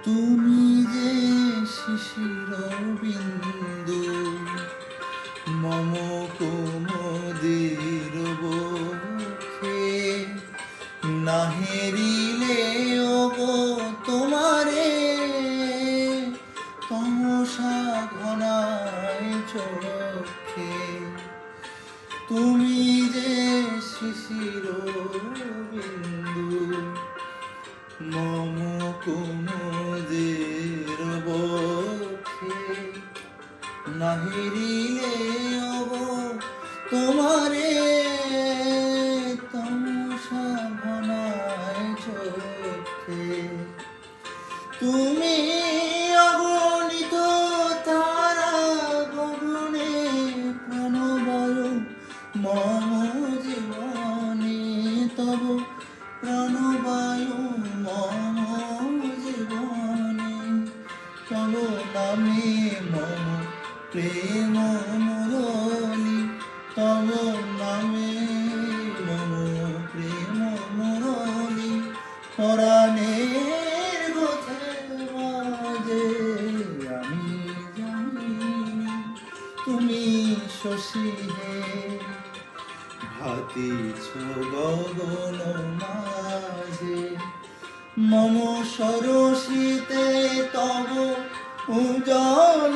তুমি যে শিশির বিন্দু মম কুমুদির বক্ষে, না হেরিলে ওগো তোমারে তমসা ঘনায় চোখে। তুমি যে শিশির বিন্দু মম কুমুদের বক্ষে, না হেরিলে ওগো তোমারে তমসা ঘনায় চোখে। তুমি অগণিত তারা গগনে প্রাণবায়ু মম জীবনে, তব প্রাণবায়ু মম জীবনে। তব নামে মম প্রেম মুরলী, তব নামে মম প্রেম মুরলী। পরাণের গোথের মাঝে আমি জানিনি তুমি শশী হে, ভাতিছ গগন মাঝে। মম সরসিতে তব উজ্জ্বল